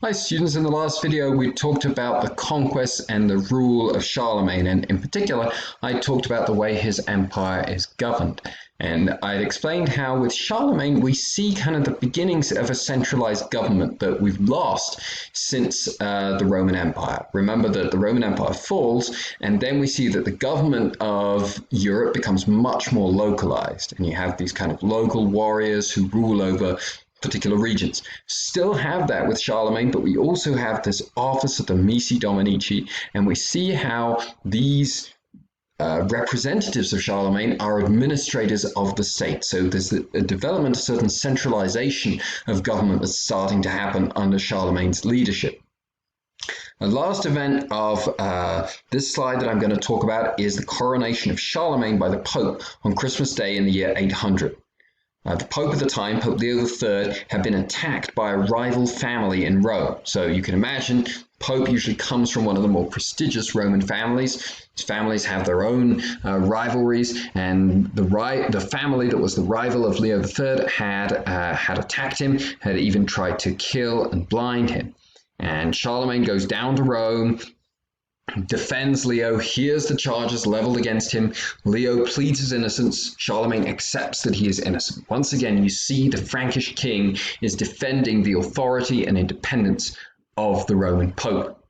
Hi students, in the last video we talked about the conquest and the rule of Charlemagne, and in particular I talked about the way his empire is governed. And I explained how with Charlemagne we see kind of the beginnings of a centralized government that we've lost since the Roman Empire. Remember that the Roman Empire falls, and then we see that the government of Europe becomes much more localized, and you have these kind of local warriors who rule over particular regions. Still have that with Charlemagne, but we also have this office of the Missi Dominici, and we see how these representatives of Charlemagne are administrators of the state. So there's a development, a certain centralization of government that's starting to happen under Charlemagne's leadership. The last event of this slide that I'm going to talk about is the coronation of Charlemagne by the Pope on Christmas Day in the year 800. The Pope at the time, Pope Leo III, had been attacked by a rival family in Rome. So you can imagine, Pope usually comes from one of the more prestigious Roman families. These families have their own rivalries, and the family that was the rival of Leo III had attacked him, had even tried to kill and blind him. And Charlemagne goes down to Rome, defends Leo, hears the charges leveled against him. Leo pleads his innocence. Charlemagne accepts that he is innocent. Once again, you see the Frankish king is defending the authority and independence of the Roman Pope.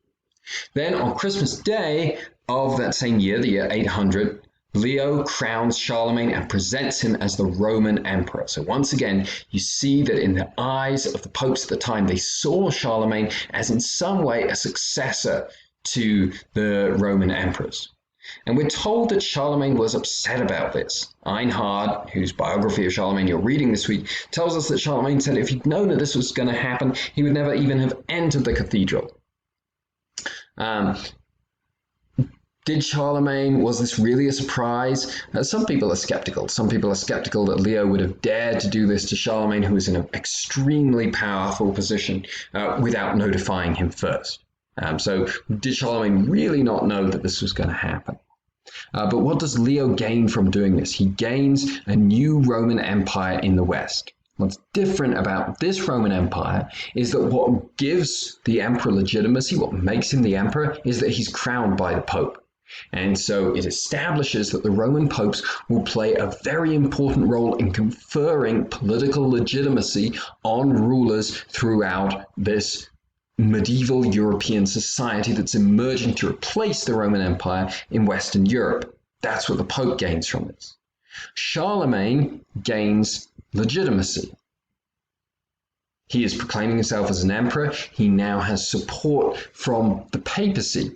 Then on Christmas Day of that same year, the year 800, Leo crowns Charlemagne and presents him as the Roman emperor. So once again, you see that in the eyes of the popes at the time, they saw Charlemagne as in some way a successor to the Roman emperors. And we're told that Charlemagne was upset about this. Einhard, whose biography of Charlemagne you're reading this week, tells us that Charlemagne said if he'd known that this was going to happen, he would never even have entered the cathedral. Did Charlemagne, was this really a surprise? Some people are skeptical. Some people are skeptical that Leo would have dared to do this to Charlemagne, who was in an extremely powerful position, without notifying him first. So did Charlemagne really not know that this was going to happen? But what does Leo gain from doing this? He gains a new Roman Empire in the West. What's different about this Roman Empire is that what gives the emperor legitimacy, what makes him the emperor, is that he's crowned by the Pope. And so it establishes that the Roman popes will play a very important role in conferring political legitimacy on rulers throughout this medieval European society that's emerging to replace the Roman Empire in Western Europe. That's what the Pope gains from this. Charlemagne gains legitimacy. He is proclaiming himself as an emperor. He now has support from the Papacy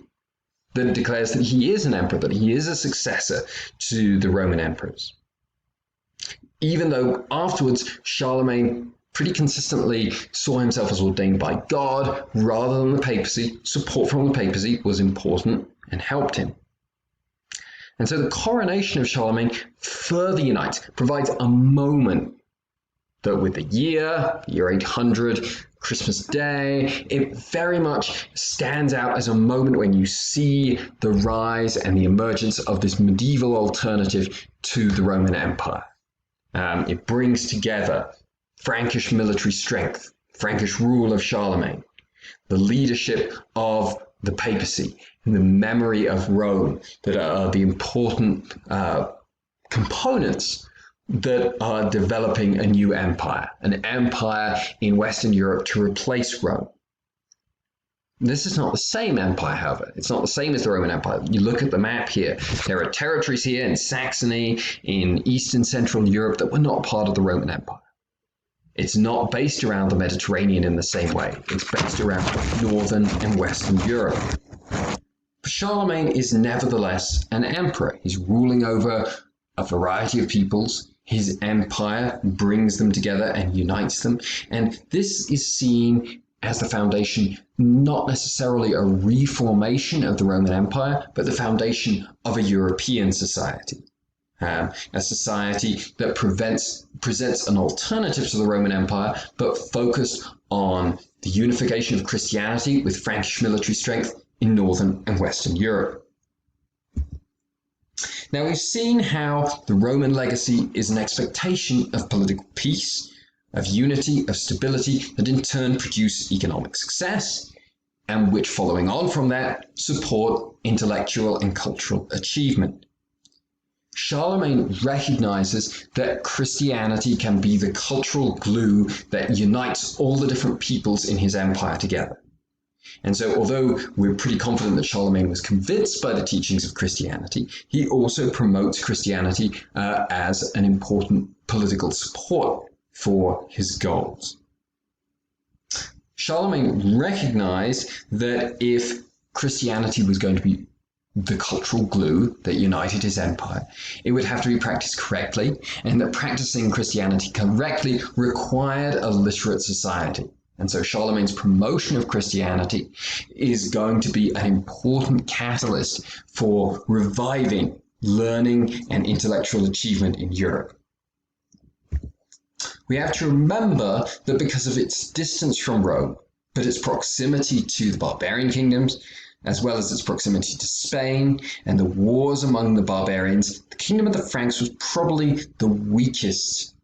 that declares that he is an emperor, that he is a successor to the Roman emperors. Even though afterwards Charlemagne pretty consistently saw himself as ordained by God rather than the papacy, support from the papacy was important and helped him. And so the coronation of Charlemagne further unites, provides a moment that with the year 800, Christmas Day, it very much stands out as a moment when you see the rise and the emergence of this medieval alternative to the Roman Empire. It brings together Frankish military strength, Frankish rule of Charlemagne, the leadership of the papacy, and the memory of Rome that are the important components that are developing a new empire, an empire in Western Europe to replace Rome. This is not the same empire, however. It's not the same as the Roman Empire. You look at the map here. There are territories here in Saxony, in Eastern Central Europe that were not part of the Roman Empire. It's not based around the Mediterranean in the same way. It's based around Northern and Western Europe. Charlemagne is nevertheless an emperor. He's ruling over a variety of peoples. His empire brings them together and unites them. And this is seen as the foundation, not necessarily a reformation of the Roman Empire, but the foundation of a European society. A society that presents an alternative to the Roman Empire, but focused on the unification of Christianity with Frankish military strength in Northern and Western Europe. Now we've seen how the Roman legacy is an expectation of political peace, of unity, of stability, that in turn produce economic success, and which, following on from that, support intellectual and cultural achievement. Charlemagne recognizes that Christianity can be the cultural glue that unites all the different peoples in his empire together. And so, although we're pretty confident that Charlemagne was convinced by the teachings of Christianity, he also promotes Christianity as an important political support for his goals. Charlemagne recognized that if Christianity was going to be the cultural glue that united his empire, it would have to be practiced correctly, and that practicing Christianity correctly required a literate society. And so Charlemagne's promotion of Christianity is going to be an important catalyst for reviving learning and intellectual achievement in Europe. We have to remember that because of its distance from Rome, but its proximity to the barbarian kingdoms, as well as its proximity to Spain and the wars among the barbarians, the kingdom of the Franks was probably the weakest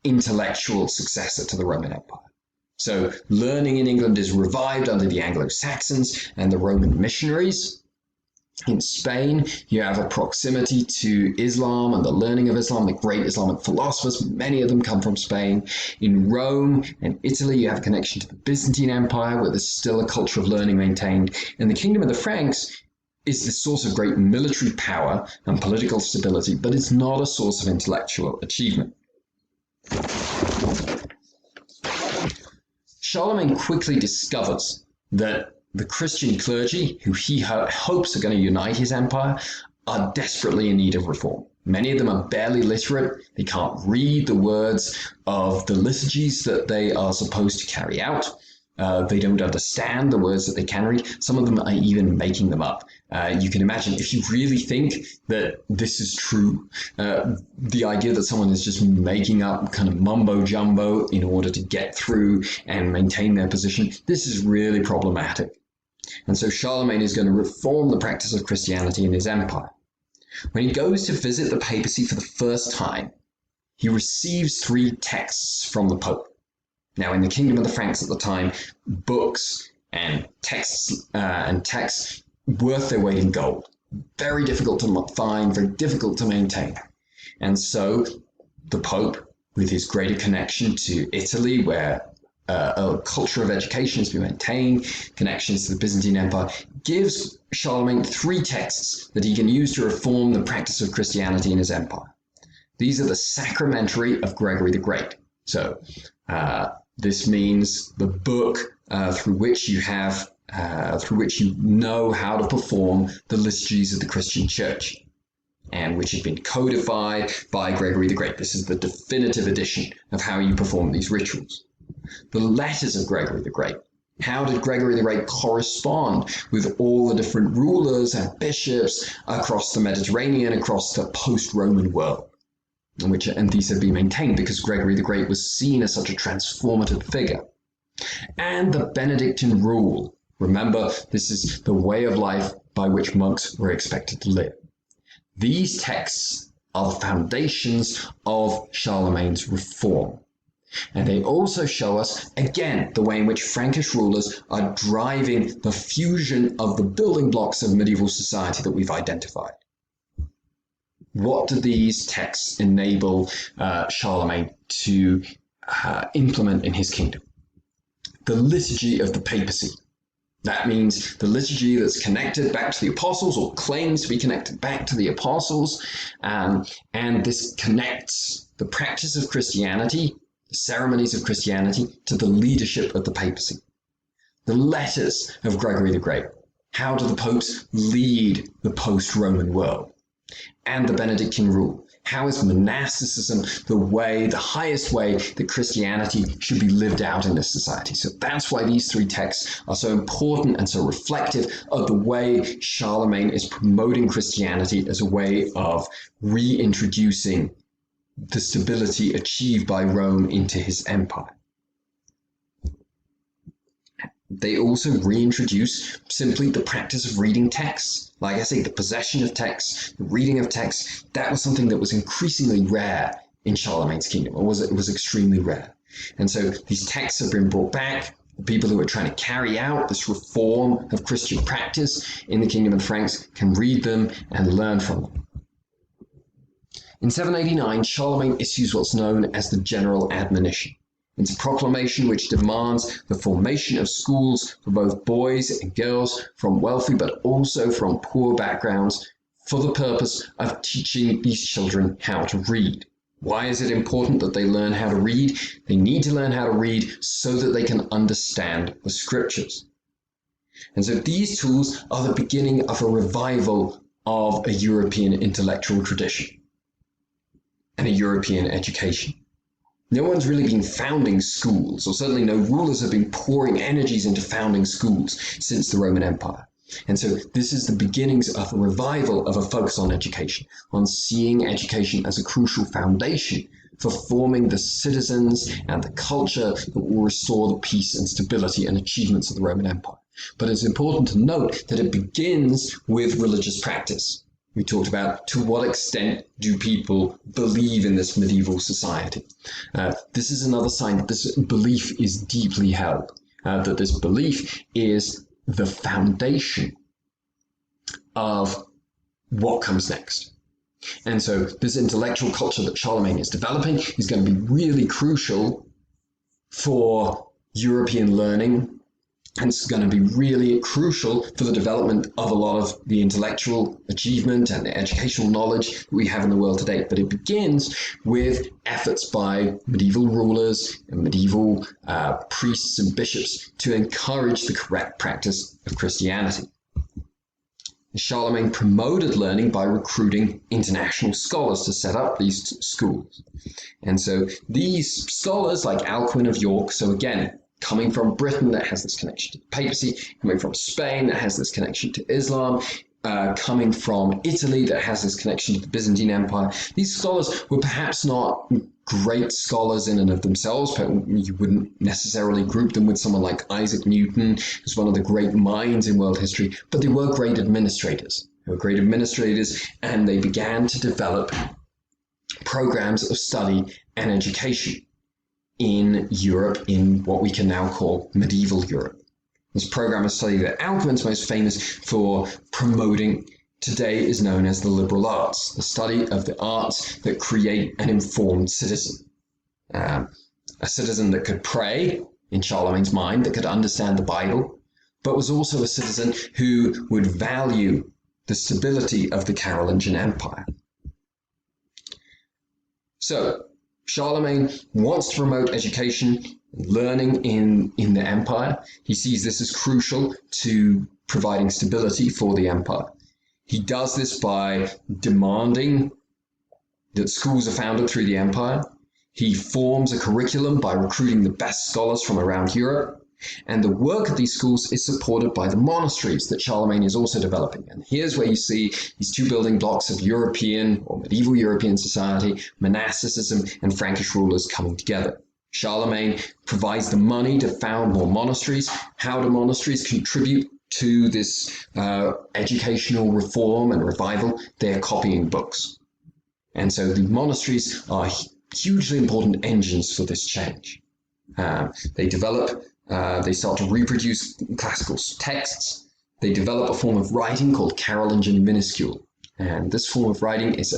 intellectual successor to the Roman Empire. So learning in England is revived under the Anglo-Saxons and the Roman missionaries. In Spain, you have a proximity to Islam and the learning of Islam, the great Islamic philosophers, many of them come from Spain. In Rome and Italy, you have a connection to the Byzantine Empire, where there's still a culture of learning maintained. And the kingdom of the Franks is the source of great military power and political stability, but it's not a source of intellectual achievement. Charlemagne quickly discovers that the Christian clergy, who he hopes are going to unite his empire, are desperately in need of reform. Many of them are barely literate. They can't read the words of the liturgies that they are supposed to carry out. They don't understand the words that they can read. Some of them are even making them up. You can imagine, if you really think that this is true, the idea that someone is just making up kind of mumbo jumbo in order to get through and maintain their position, this is really problematic. And so Charlemagne is going to reform the practice of Christianity in his empire. When he goes to visit the papacy for the first time, he receives 3 texts from the Pope. Now, in the kingdom of the Franks at the time, books and texts worth their weight in gold. Very difficult to find, very difficult to maintain. And so the Pope, with his greater connection to Italy, where a culture of education has been maintained, connections to the Byzantine Empire, gives Charlemagne 3 texts that he can use to reform the practice of Christianity in his empire. These are the Sacramentary of Gregory the Great. So this means the book through which you know how to perform the liturgies of the Christian Church, and which had been codified by Gregory the Great. This is the definitive edition of how you perform these rituals. The letters of Gregory the Great. How did Gregory the Great correspond with all the different rulers and bishops across the Mediterranean, across the post-Roman world? And these have been maintained because Gregory the Great was seen as such a transformative figure. And the Benedictine rule. Remember, this is the way of life by which monks were expected to live. These texts are the foundations of Charlemagne's reform. And they also show us, again, the way in which Frankish rulers are driving the fusion of the building blocks of medieval society that we've identified. What do these texts enable Charlemagne to implement in his kingdom? The liturgy of the papacy. That means the liturgy that's connected back to the apostles, or claims to be connected back to the apostles. And this connects the practice of Christianity, the ceremonies of Christianity, to the leadership of the papacy. The letters of Gregory the Great. How do the popes lead the post-Roman world? And the Benedictine rule. How is monasticism the highest way that Christianity should be lived out in this society? So that's why these 3 texts are so important and so reflective of the way Charlemagne is promoting Christianity as a way of reintroducing the stability achieved by Rome into his empire. They also reintroduce simply the practice of reading texts. Like I say, the possession of texts, the reading of texts, that was something that was increasingly rare in Charlemagne's kingdom. It was extremely rare. And so these texts have been brought back. The people who are trying to carry out this reform of Christian practice in the Kingdom of the Franks can read them and learn from them. In 789, Charlemagne issues what's known as the General Admonition. It's a proclamation which demands the formation of schools for both boys and girls from wealthy but also from poor backgrounds for the purpose of teaching these children how to read. Why is it important that they learn how to read? They need to learn how to read so that they can understand the scriptures. And so these tools are the beginning of a revival of a European intellectual tradition and a European education. No one's really been founding schools, or certainly no rulers have been pouring energies into founding schools since the Roman Empire. And so this is the beginnings of a revival of a focus on education, on seeing education as a crucial foundation for forming the citizens and the culture that will restore the peace and stability and achievements of the Roman Empire. But it's important to note that it begins with religious practice. We talked about to what extent do people believe in this medieval society. This is another sign that this belief is deeply held, that this belief is the foundation of what comes next. And so this intellectual culture that Charlemagne is developing is going to be really crucial for European learning. And it's going to be really crucial for the development of a lot of the intellectual achievement and the educational knowledge that we have in the world today. But it begins with efforts by medieval rulers and medieval priests and bishops to encourage the correct practice of Christianity. Charlemagne promoted learning by recruiting international scholars to set up these schools. And so these scholars, like Alcuin of York, so again, coming from Britain that has this connection to the Papacy, coming from Spain that has this connection to Islam, coming from Italy that has this connection to the Byzantine Empire. These scholars were perhaps not great scholars in and of themselves, but you wouldn't necessarily group them with someone like Isaac Newton, who's one of the great minds in world history, but they were great administrators. They were great administrators, and they began to develop programs of study and education in Europe, in what we can now call medieval Europe. This program of study that Alcuin's most famous for promoting today is known as the liberal arts, the study of the arts that create an informed citizen. A citizen that could pray, in Charlemagne's mind, that could understand the Bible, but was also a citizen who would value the stability of the Carolingian Empire. So, Charlemagne wants to promote education, learning in the empire. He sees this as crucial to providing stability for the empire. He does this by demanding that schools are founded through the empire. He forms a curriculum by recruiting the best scholars from around Europe. And the work of these schools is supported by the monasteries that Charlemagne is also developing. And here's where you see these two building blocks of European or medieval European society, monasticism and Frankish rulers coming together. Charlemagne provides the money to found more monasteries. How do monasteries contribute to this educational reform and revival? They are copying books. And so the monasteries are hugely important engines for this change. They start to reproduce classical texts. They develop a form of writing called Carolingian Miniscule. And this form of writing is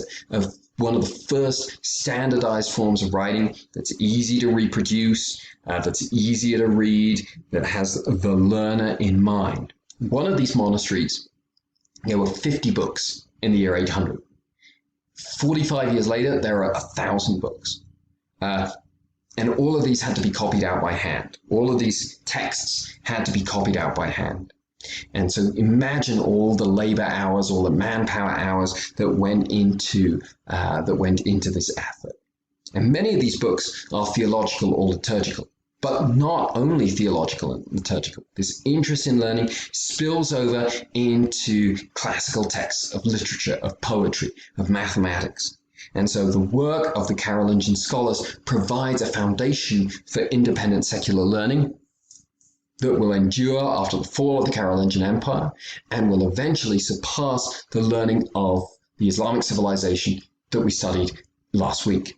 one of the first standardized forms of writing that's easy to reproduce, that's easier to read, that has the learner in mind. One of these monasteries, there were 50 books in the year 800. 45 years later, there are 1,000 books. And all of these had to be copied out by hand. All of these texts had to be copied out by hand. And so imagine all the labor hours, all the manpower hours that went into this effort. And many of these books are theological or liturgical, but not only theological and liturgical. This interest in learning spills over into classical texts of literature, of poetry, of mathematics. And so the work of the Carolingian scholars provides a foundation for independent secular learning that will endure after the fall of the Carolingian Empire and will eventually surpass the learning of the Islamic civilization that we studied last week.